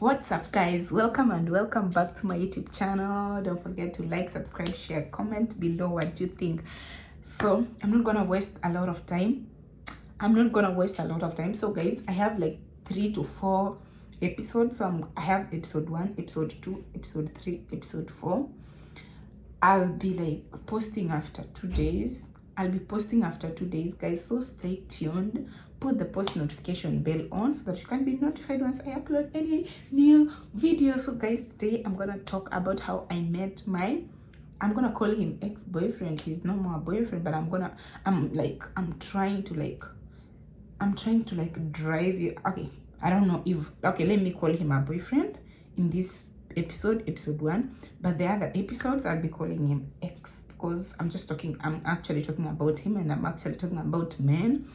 What's up, guys? Welcome and welcome back to my YouTube channel. Don't forget to like, subscribe, share, comment below what you think. So I'm not gonna waste a lot of time. So guys, I have like 3 to 4 episodes. So I have episode 1, episode 2, episode 3, episode 4. I'll be like posting after 2 days. Guys, so stay tuned. Put the post notification bell on so that you can be notified once I upload any new video. So guys, today I'm gonna talk about how I met I'm gonna call him ex-boyfriend. He's no more a boyfriend, but I'm trying to drive you. Okay, I don't know if let me call him a boyfriend in this episode 1, but the other episodes I'll be calling him ex, because I'm actually talking about him, and I'm actually talking about men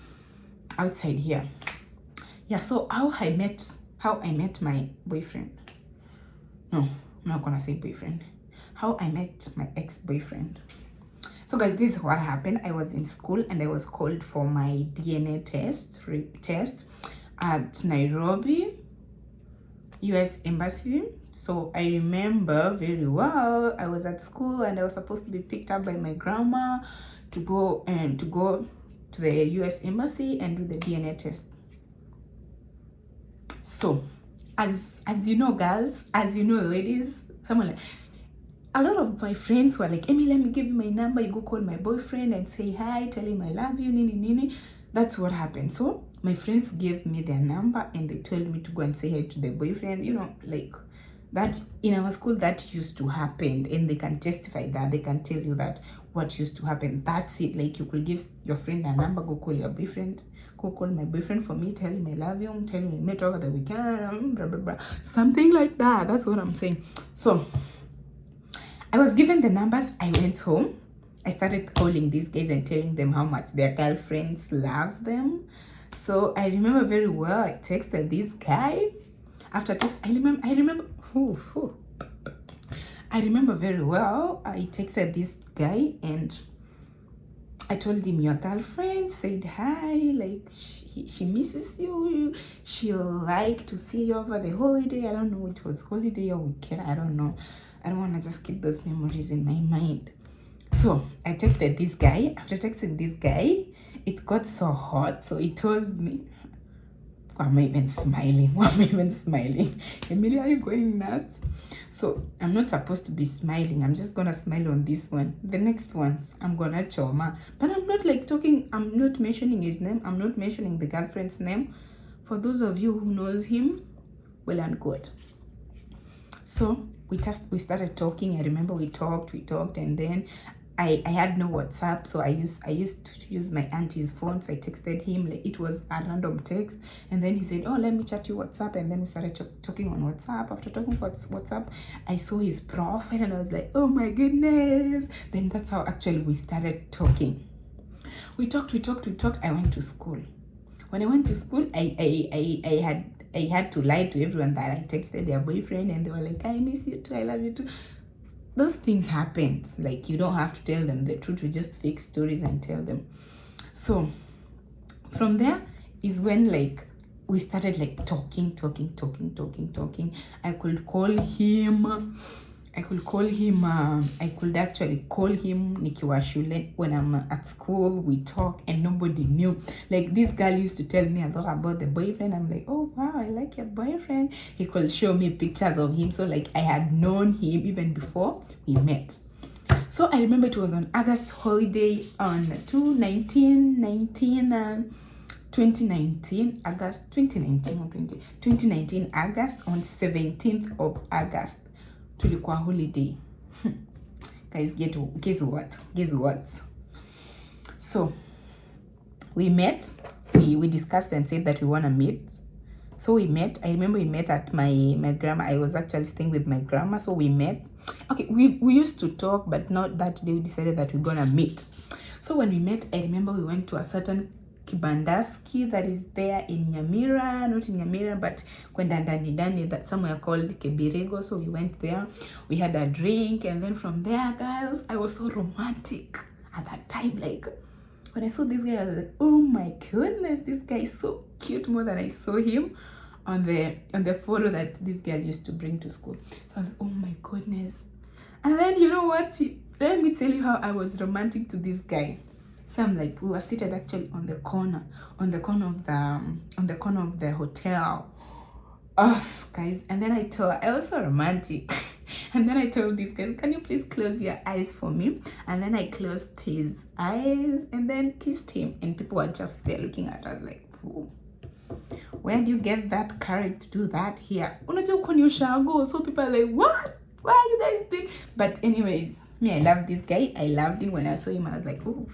outside here. Yeah, so how I met my boyfriend. No, I'm not gonna say boyfriend. How I met my ex-boyfriend. So guys, this is what happened. I was in school and I was called for my DNA test at Nairobi US Embassy. So I remember very well, I was at school and I was supposed to be picked up by my grandma to go to the US Embassy and do the DNA test. So as you know, girls, as you know, ladies, a lot of my friends were like, Amy, let me give you my number, you go call my boyfriend and say hi, tell him I love you, nini. That's what happened. So my friends gave me their number and they told me to go and say hi to the boyfriend. You know, like that in our school that used to happen, and they can testify that, they can tell you that what used to happen. That's it. Like, you could give your friend a number, go call your boyfriend, go call my boyfriend for me, tell him I love him, tell him we met over the weekend, blah blah blah, something like that. That's what I'm saying. So I was given the numbers. I went home. I started calling these guys and telling them how much their girlfriends loves them. So I remember very well, I texted this guy. After text, I remember very well, I texted this guy and I told him, your girlfriend said hi, like she misses you, she'll like to see you over the holiday. I don't know, it was holiday or weekend, I don't know. I don't want to just keep those memories in my mind. So I texted this guy. After texting this guy, it got so hot. So he told me, why am I even smiling? Emilia, are you going nuts? So I'm not supposed to be smiling. I'm just gonna smile on this one. The next one, I'm gonna choma. But I'm not I'm not mentioning his name. I'm not mentioning the girlfriend's name. For those of you who knows him, well and good. So we started talking. I remember we talked, and then I had no WhatsApp, so I used to use my auntie's phone. So I texted him, like it was a random text, and then he said, oh, let me chat you WhatsApp, and then we started talking on WhatsApp. After talking on WhatsApp, I saw his profile and I was like, oh my goodness. Then that's how actually we started talking. We talked. I went to school. When I went to school, I had to lie to everyone that I texted their boyfriend, and they were like, I miss you too, I love you too. Those things happen. Like, you don't have to tell them the truth. We just fake stories and tell them. So from there is when like we started like talking. I could actually call him nikiwa shule. When I'm at school, we talk and nobody knew. Like, this girl used to tell me a lot about the boyfriend. I'm like, oh wow, I like your boyfriend. He could show me pictures of him. So like, I had known him even before we met. So I remember it was on August holiday on 2019 August, 2019 August, on 17th of August. Tulikuwa holiday. Guys, guess what? So we met. We discussed and said that we want to meet. So we met. I remember we met at my grandma. I was actually staying with my grandma. So we met. Okay, we used to talk, but not that day. We decided that we're gonna meet. So when we met, I remember we went to a certain Kibandaski that is there in Nyamira, not in Nyamira, but kwenda ndani, that somewhere called Kebirego. So we went there, we had a drink, and then from there, guys, I was so romantic at that time. Like, when I saw this guy, I was like, oh my goodness, this guy is so cute, more than I saw him on the photo that this girl used to bring to school. So I was like, oh my goodness. And then you know what? Let me tell you how I was romantic to this guy. So I'm like, we were seated actually on the corner of the hotel. Oh, guys, and then I was so romantic. And then I told this guy, can you please close your eyes for me? And then I closed his eyes and then kissed him. And people were just there looking at us like, oh, where do you get that courage to do that here? So people are like, what? Why are you guys doing? But anyways, me, I love this guy. I loved him. When I saw him, I was like, oh,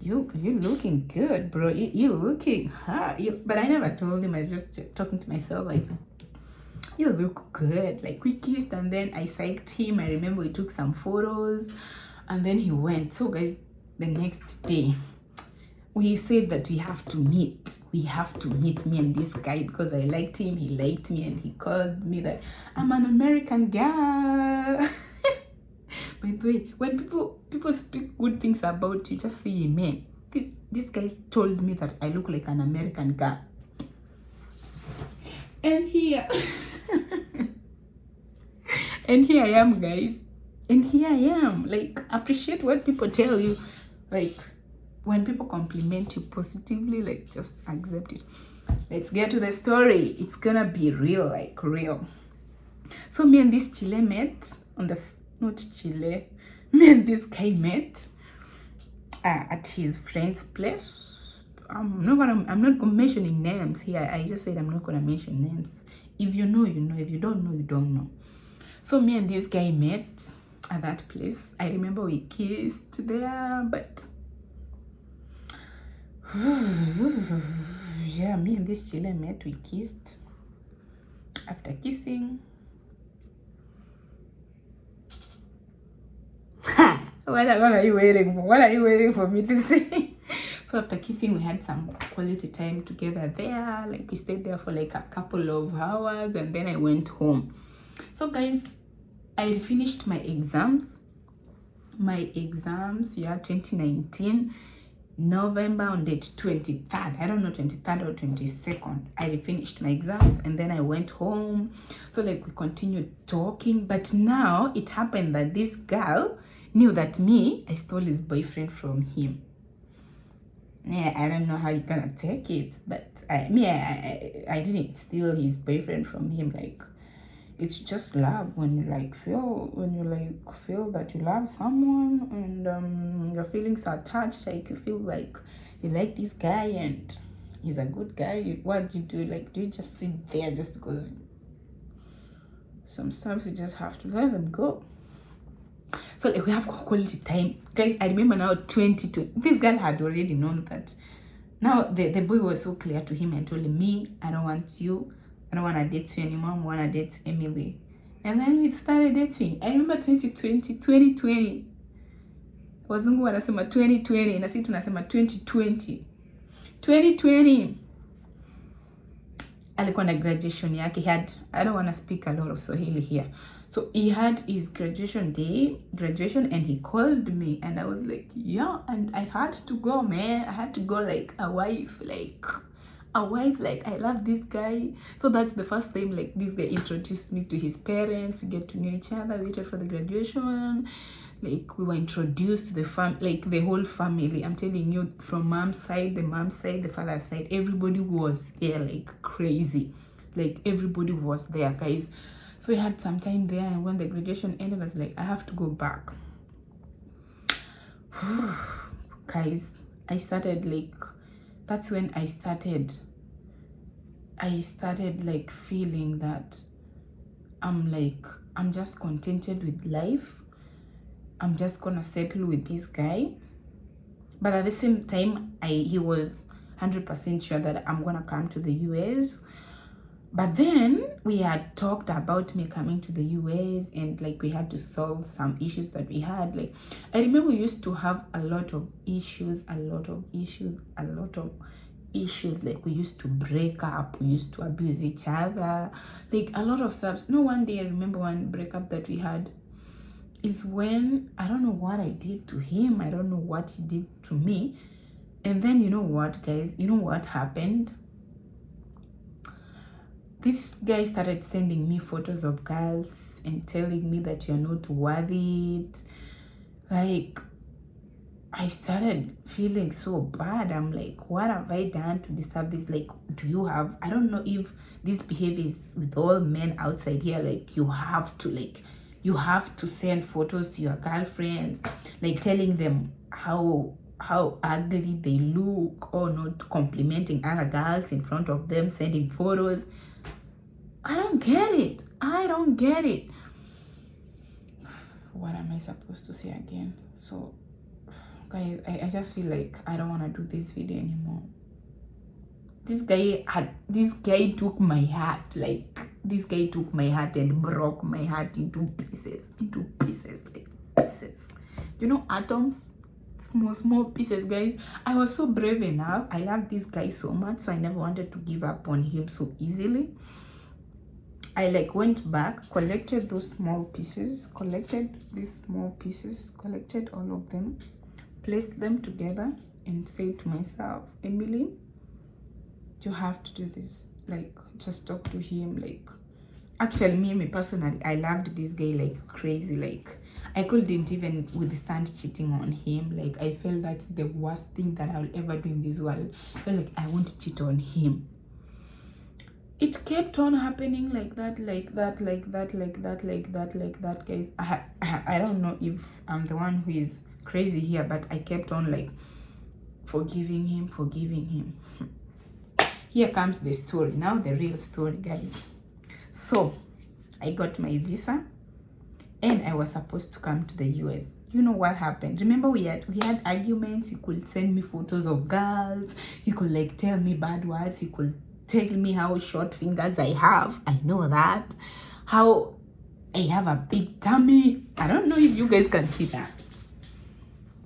you looking good, bro. You looking hot. But I never told him. I was just talking to myself like, you look good. Like, we kissed and then I psyched him. I remember we took some photos and then he went. So guys, the next day we said that we have to meet. We have to meet, me and this guy, because I liked him, he liked me, and he called me that I'm an American girl. By the way, when people speak good things about you, just say amen. This guy told me that I look like an American girl. And here and here I am, guys. And here I am. Like, appreciate what people tell you. Like, when people compliment you positively, like, just accept it. Let's get to the story. It's gonna be real, like real. So me and this Chile met on the, not Chile, me and this guy met at his friend's place. I'm not gonna mentioning names here. I just said I'm not gonna mention names. If you know, you know. If you don't know, you don't know. So me and this guy met at that place. I remember we kissed there, but yeah, me and this Chile met, we kissed. After kissing, what are you waiting for? What are you waiting for me to say? So after kissing, we had some quality time together there. Like, we stayed there for like a couple of hours and then I went home. So guys, I finished my exams. Yeah, 2019. November on date 23rd. I don't know, 23rd or 22nd. I finished my exams and then I went home. So like, we continued talking. But now it happened that this girl knew that I stole his boyfriend from him. Yeah, I don't know how you're gonna take it, but I didn't steal his boyfriend from him. Like, it's just love. When you feel that you love someone and your feelings are touched, like you feel like you like this guy and he's a good guy, what do you do? Like, do you just sit there just because some stuff you just have to let them go? So like, we have quality time, guys. I remember now 2020, this girl had already known that. Now the boy was so clear to him and told him, I don't want you. I don't want to date you anymore. I want to date Emily. And then we started dating. I remember 2020. Wazungu wanasema 2020 na sisi tunasema 2020. 2020 alikuwa na graduation yake. I don't want to speak a lot of Swahili here. So he had his graduation and he called me and I was like, yeah, and I had to go, man. I had to go like a wife, like I love this guy. So that's the first time like this guy introduced me to his parents. We get to know each other. We waited for the graduation. Like, we were introduced to the whole family. I'm telling you, from the mom's side, the father's side, everybody was there like crazy. Like, everybody was there, guys. So we had some time there, and when the graduation ended, I was like, I have to go back. Guys, that's when I started like feeling that I'm just contented with life. I'm just gonna settle with this guy. But at the same time, he was 100% sure that I'm gonna come to the US. But then we had talked about me coming to the US, and like, we had to solve some issues that we had. Like, I remember we used to have a lot of issues. Like, we used to break up, we used to abuse each other, like a lot of stuff. No, one day I remember one breakup that we had is when, I don't know what I did to him, I don't know what he did to me. And then, you know what, guys, you know what happened? this guy started sending me photos of girls and telling me that you're not worthy it. Like, I started feeling so bad. I'm like, what have I done to deserve this? Like, do you have, I don't know if this behavior is with all men outside here. Like, you have to send photos to your girlfriends, like telling them how ugly they look, or not complimenting other girls in front of them, sending photos. I don't get it. What am I supposed to say again? So guys, I just feel like I don't want to do this video anymore. This guy took my heart. Like, this guy took my heart and broke my heart into pieces, like pieces. You know, atoms, small pieces, guys. I was so brave enough. I love this guy so much, so I never wanted to give up on him so easily. I like went back, collected those small pieces, collected all of them, placed them together, and said to myself, Emily, you have to do this. Like, just talk to him. Like, actually, me personally, I loved this guy like crazy. Like, I couldn't even withstand cheating on him. Like, I felt that's the worst thing that I'll ever do in this world. I felt like I won't cheat on him. It kept on happening like that, guys. I don't know if I'm the one who is crazy here, but I kept on like forgiving him. Here comes the story. Now the real story, guys. So I got my visa and I was supposed to come to the US. You know what happened? Remember, we had arguments. He could send me photos of girls. He could like tell me bad words. He could tell me how short fingers I have. I know that. How I have a big tummy. I don't know if you guys can see that.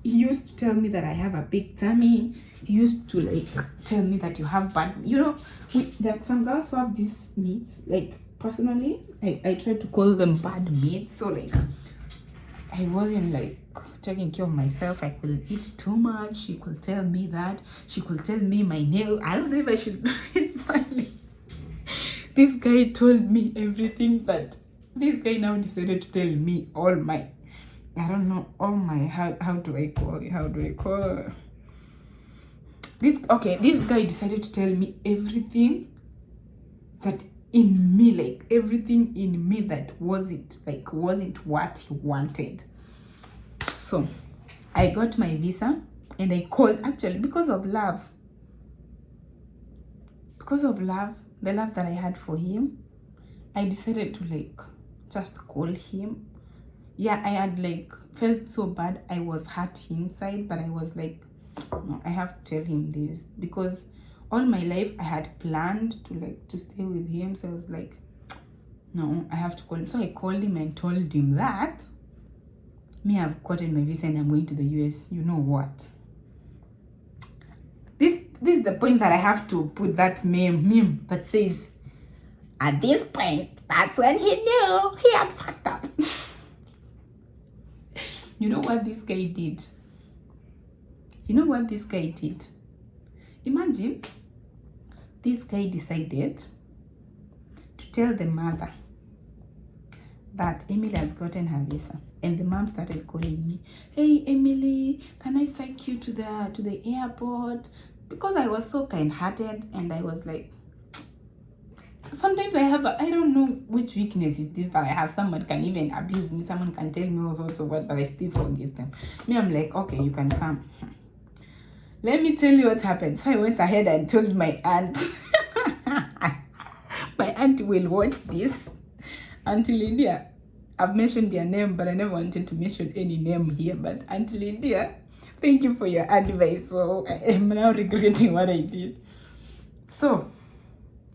He used to tell me that I have a big tummy. He used to like tell me that you have bad, you know, there are some girls who have these meats. Like, personally, I try to call them bad meats. So like, I wasn't like taking care of myself. I could eat too much. She could tell me that. She could tell me my nail. I don't know if I should. Finally, this guy told me everything, but this guy now decided to tell me all my, I don't know, all my, how do I call it? This guy decided to tell me everything that in me, like everything in me that wasn't what he wanted. So I got my visa and I called, actually, because of love, the love that I had for him, I decided to like just call him. Yeah, I had like felt so bad. I was hurt inside, but I was like, no, I have to tell him this, because all my life I had planned to stay with him. So I was like, no, I have to call him. So I called him and told him that I've gotten my visa and I'm going to the US. You know what? This is the point that I have to put that meme that says, at this point, that's when he knew he had fucked up. You know what this guy did? Imagine, this guy decided to tell the mother that Emily has gotten her visa. And the mom started calling me, hey Emily, can I take you to the airport? Because I was so kind-hearted, and I was like, sometimes I don't know which weakness is this, but I have. Someone can even abuse me, someone can tell me also what, but I still forgive them. Me, I'm like, okay, you can come. Let me tell you what happened. So I went ahead and told my aunt. My aunt will watch this. Auntie Lydia, I've mentioned their name, but I never wanted to mention any name here. But Auntie Lydia, thank you for your advice. So I am now regretting what I did. So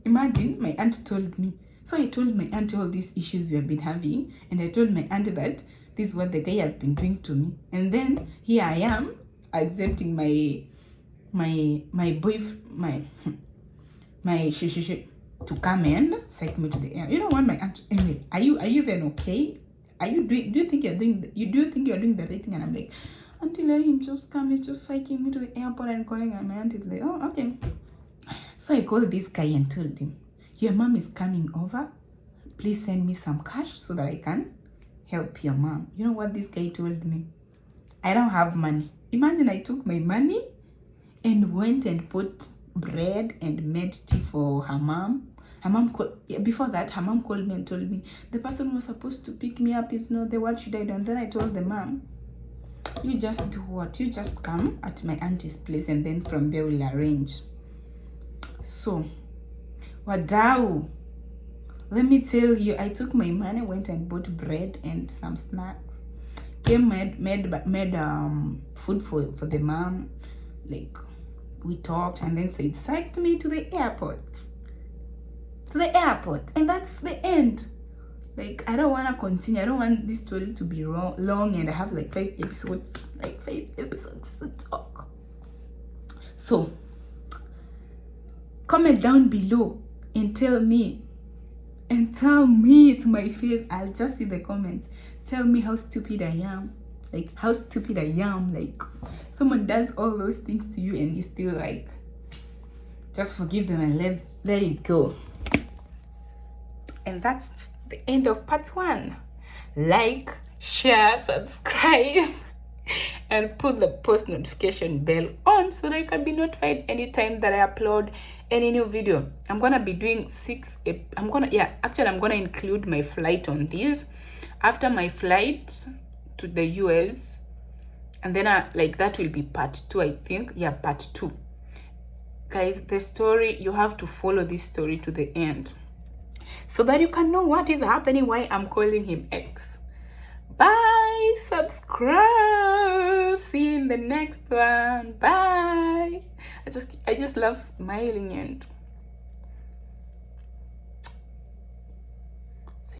imagine, my aunt told me. So I told my aunt all these issues we have been having, and I told my aunt that this is what the guy has been doing to me. And then here I am accepting my to come and take me to the air. You know what, my aunt, Emily, are you even okay? Do you think you're doing the right thing? And I'm like, Auntie, let him just come. He's just taking me to the airport and going. And my aunt is like, oh, okay. So I called this guy and told him, your mom is coming over. Please send me some cash so that I can help your mom. You know what this guy told me? I don't have money. Imagine I took my money and went and bought bread and made tea for her mom. Her mom before that, her mom called me and told me the person who was supposed to pick me up is not there. What should I do? And then I told the mom, you just do what? You just come at my auntie's place and then from there we'll arrange. So, wadau, let me tell you, I took my money, went and bought bread and some snacks. Came made food for the mom. Like, we talked and then they psyched me to the airport. And that's the end. Like, I don't want to continue. I don't want this story to be long and I have like 5 episodes to talk. So comment down below and tell me to my face. I'll just see the comments. Tell me how stupid I am. Like, how stupid I am. Like, someone does all those things to you and you still like just forgive them and let it go. And that's the end of part 1. Like, share, subscribe, and put the post notification bell on so that you can be notified anytime that I upload any new video. I'm gonna be doing 6. I'm gonna include my flight on these. After my flight to the US, and then that will be part 2, I think. Yeah, part 2. Guys, the story, you have to follow this story to the end so that you can know what is happening, why I'm calling him X. Bye, subscribe, see you in the next one. Bye. I just love smiling and